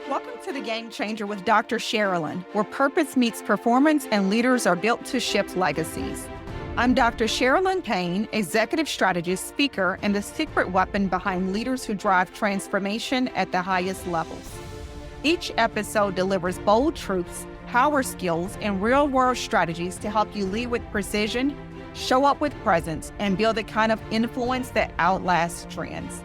Welcome to The Game Changer with Dr. Sharalyn, where purpose meets performance and leaders are built to shift legacies. I'm Dr. Sharalyn Payne, executive strategist, speaker, and the secret weapon behind leaders who drive transformation at the highest levels. Each episode delivers bold truths, power skills, and real-world strategies to help you lead with precision, show up with presence, and build the kind of influence that outlasts trends.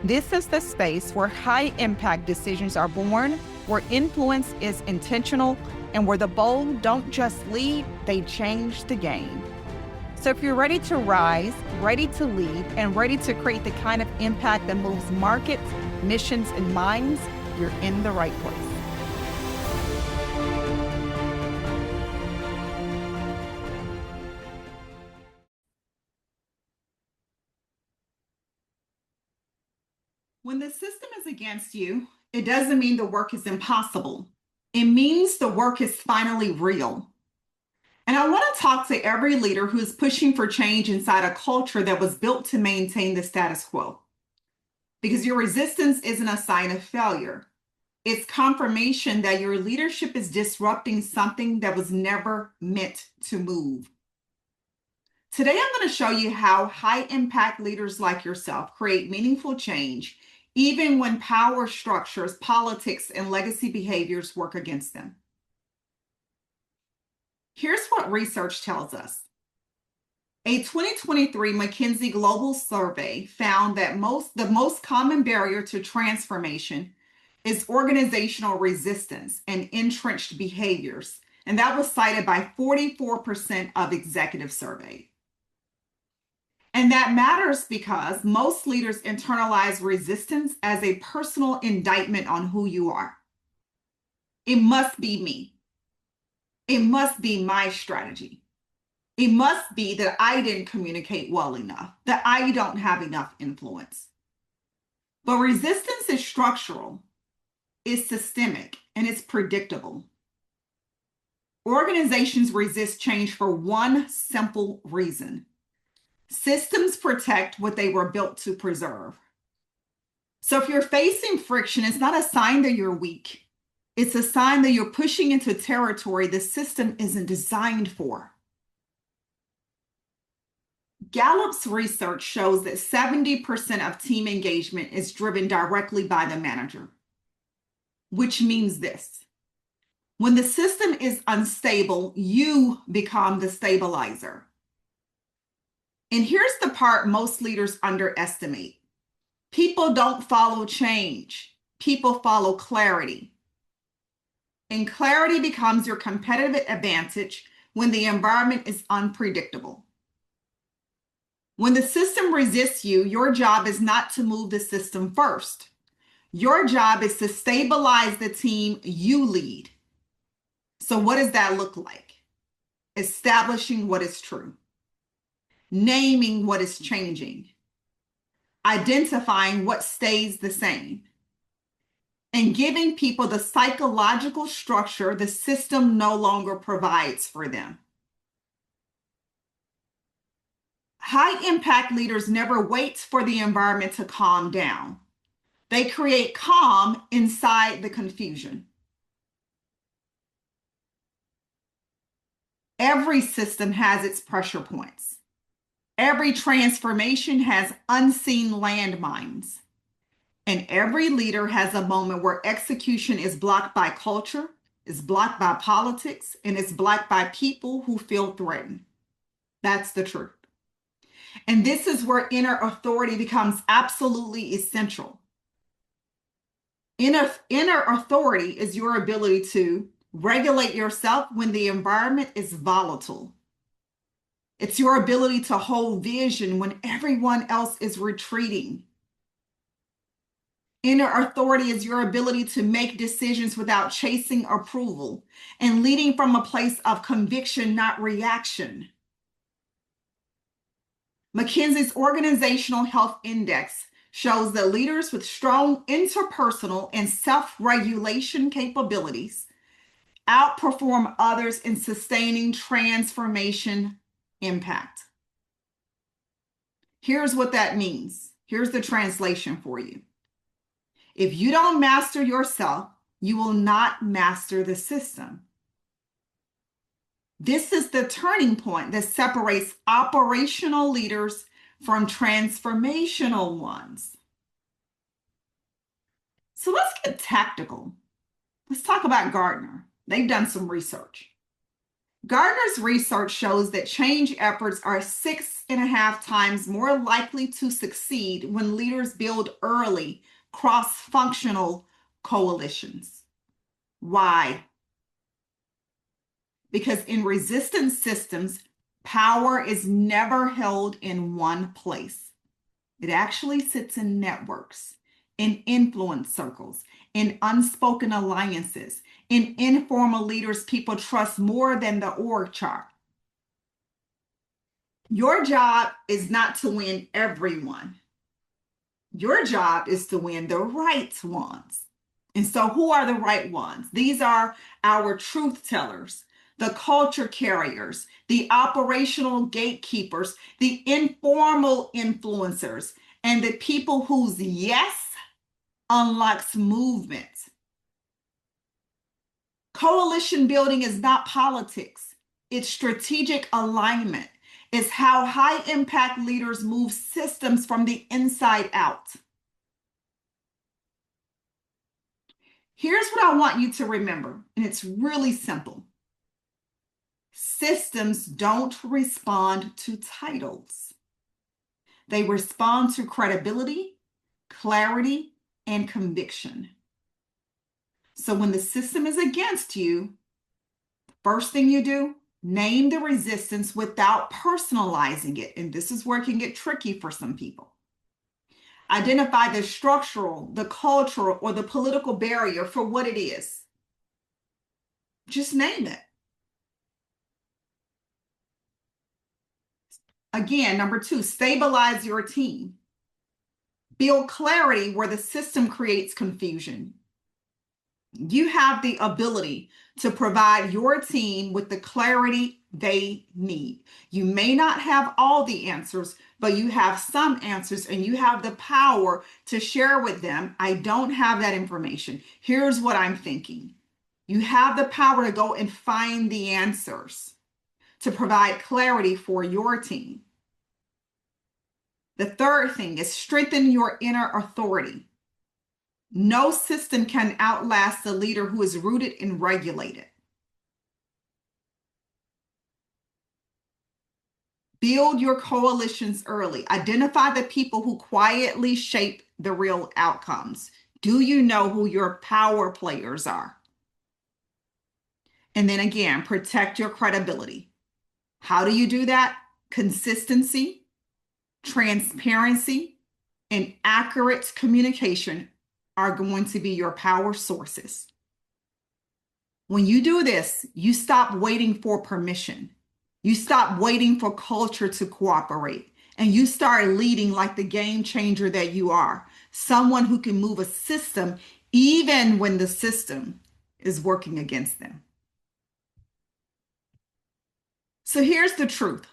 This is the space where high-impact decisions are born, where influence is intentional, and where the bold don't just lead, they change the game. So if you're ready to rise, ready to lead, and ready to create the kind of impact that moves markets, missions, and minds, you're in the right place. When the system is against you, it doesn't mean the work is impossible. It means the work is finally real. And I want to talk to every leader who is pushing for change inside a culture that was built to maintain the status quo. Because your resistance isn't a sign of failure. It's confirmation that your leadership is disrupting something that was never meant to move. Today, I'm going to show you how high-impact leaders like yourself create meaningful change, even when power structures, politics, and legacy behaviors work against them. Here's what research tells us. A 2023 McKinsey Global Survey found that the most common barrier to transformation is organizational resistance and entrenched behaviors, and that was cited by 44% of executives surveyed. And that matters because most leaders internalize resistance as a personal indictment on who you are. It must be me. It must be my strategy. It must be that I didn't communicate well enough, that I don't have enough influence. But resistance is structural, it's systemic, and it's predictable. Organizations resist change for one simple reason. Systems protect what they were built to preserve. So if you're facing friction, it's not a sign that you're weak. It's a sign that you're pushing into territory the system isn't designed for. Gallup's research shows that 70% of team engagement is driven directly by the manager, which means this. When the system is unstable, you become the stabilizer. And here's the part most leaders underestimate. People don't follow change. People follow clarity. And clarity becomes your competitive advantage when the environment is unpredictable. When the system resists you, your job is not to move the system first. Your job is to stabilize the team you lead. So what does that look like? Establishing what is true. Naming what is changing, identifying what stays the same, and giving people the psychological structure the system no longer provides for them. High-impact leaders never wait for the environment to calm down. They create calm inside the confusion. Every system has its pressure points. Every transformation has unseen landmines, and every leader has a moment where execution is blocked by culture, is blocked by politics, and is blocked by people who feel threatened. That's the truth. And this is where inner authority becomes absolutely essential. Inner authority is your ability to regulate yourself when the environment is volatile. It's your ability to hold vision when everyone else is retreating. Inner authority is your ability to make decisions without chasing approval and leading from a place of conviction, not reaction. McKinsey's Organizational Health Index shows that leaders with strong interpersonal and self-regulation capabilities outperform others in sustaining transformation impact. Here's what that means. Here's the translation for you. If you don't master yourself, you will not master the system. This is the turning point that separates operational leaders from transformational ones. So let's get tactical. Let's talk about Gartner. They've done some research. Gartner's research shows that change efforts are 6.5 times more likely to succeed when leaders build early cross-functional coalitions. Why? Because in resistant systems, power is never held in one place. It actually sits in networks, in influence circles, in unspoken alliances, in informal leaders people trust more than the org chart. Your job is not to win everyone. Your job is to win the right ones. And so who are the right ones? These are our truth tellers, the culture carriers, the operational gatekeepers, the informal influencers, and the people whose yes unlocks movement. Coalition building is not politics. It's strategic alignment. It's how high impact leaders move systems from the inside out. Here's what I want you to remember, and it's really simple. Systems don't respond to titles. They respond to credibility, clarity, and conviction. So when the system is against you, first thing you do, name the resistance without personalizing it. And this is where it can get tricky for some people. Identify the structural, the cultural, or the political barrier for what it is. Just name it. Again, number 2, stabilize your team. Build clarity where the system creates confusion. You have the ability to provide your team with the clarity they need. You may not have all the answers, but you have some answers and you have the power to share with them. I don't have that information. Here's what I'm thinking. You have the power to go and find the answers to provide clarity for your team. The third thing is strengthen your inner authority. No system can outlast the leader who is rooted and regulated. Build your coalitions early. Identify the people who quietly shape the real outcomes. Do you know who your power players are? And then again, protect your credibility. How do you do that? Consistency, transparency, and accurate communication are going to be your power sources. When you do this, you stop waiting for permission. You stop waiting for culture to cooperate, and you start leading like the game changer that you are, someone who can move a system even when the system is working against them. So here's the truth.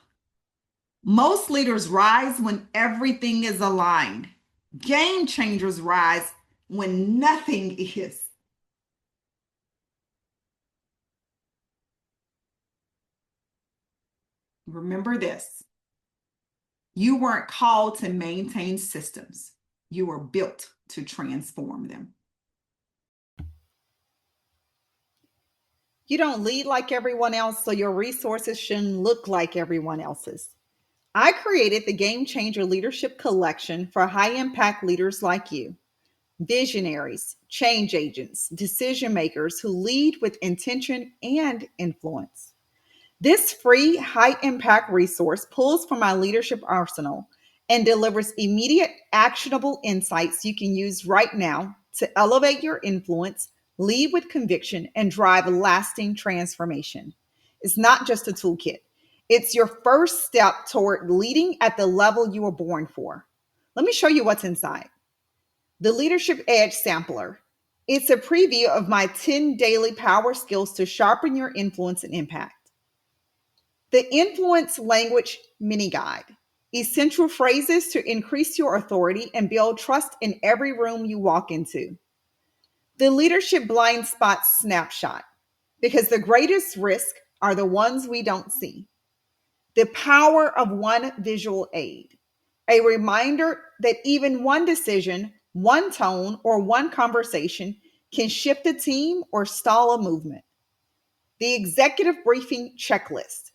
Most leaders rise when everything is aligned. Game changers rise when nothing is. Remember this. You weren't called to maintain systems. You were built to transform them. You don't lead like everyone else, so your resources shouldn't look like everyone else's. I created the Game Changer Leadership Collection for high impact leaders like you. Visionaries, change agents, decision makers who lead with intention and influence. This free high impact resource pulls from my leadership arsenal and delivers immediate actionable insights you can use right now to elevate your influence, lead with conviction, and drive lasting transformation. It's not just a toolkit. It's your first step toward leading at the level you were born for. Let me show you what's inside. The Leadership Edge Sampler. It's a preview of my 10 daily power skills to sharpen your influence and impact. The Influence Language Mini Guide. Essential phrases to increase your authority and build trust in every room you walk into. The leadership blind spot snapshot, because the greatest risk are the ones we don't see. The power of one visual aid, a reminder that even one decision, one tone, or one conversation can shift a team or stall a movement. The executive briefing checklist,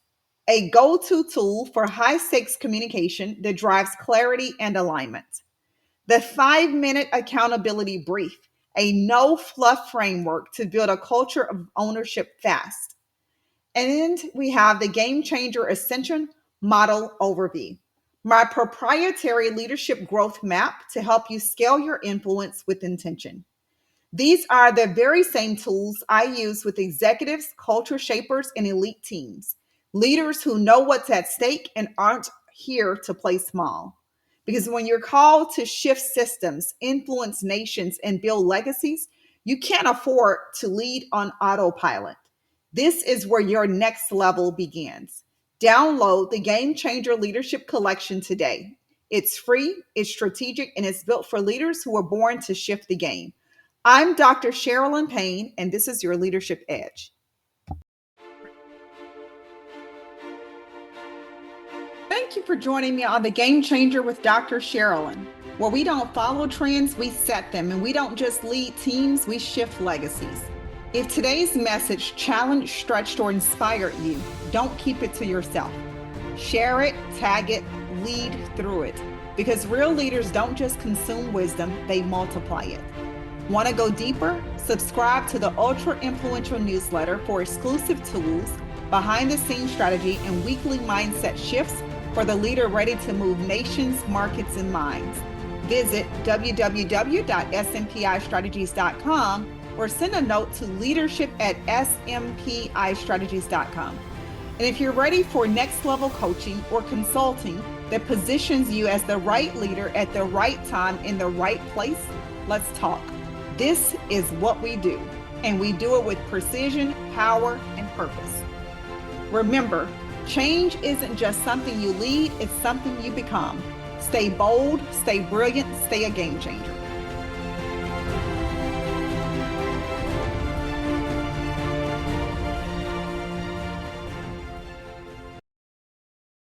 a go to tool for high stakes communication that drives clarity and alignment. The 5 minute accountability brief, a no fluff framework to build a culture of ownership fast. And we have the Game Changer Ascension Model Overview, my proprietary leadership growth map to help you scale your influence with intention. These are the very same tools I use with executives, culture shapers, and elite teams, leaders who know what's at stake and aren't here to play small. Because when you're called to shift systems, influence nations, and build legacies, you can't afford to lead on autopilot. This is where your next level begins. Download the Game Changer Leadership Collection today. It's free, it's strategic, and it's built for leaders who are born to shift the game. I'm Dr. Sharalyn Payne, and this is your Leadership Edge. Thank you for joining me on the Game Changer with Dr. Sharalyn, where we don't follow trends, we set them, and we don't just lead teams, we shift legacies. If today's message challenged, stretched, or inspired you, don't keep it to yourself. Share it, tag it, lead through it, because real leaders don't just consume wisdom, they multiply it. Want to go deeper? Subscribe to the Ultra Influential newsletter for exclusive tools, behind-the-scenes strategy, and weekly mindset shifts for the leader ready to move nations, markets, and minds. Visit www.smpistrategies.com or send a note to leadership@smpistrategies.com. And if you're ready for next level coaching or consulting that positions you as the right leader at the right time in the right place, let's talk. This is what we do, and we do it with precision, power, and purpose. Remember, change isn't just something you lead, it's something you become. Stay bold, stay brilliant, stay a game changer.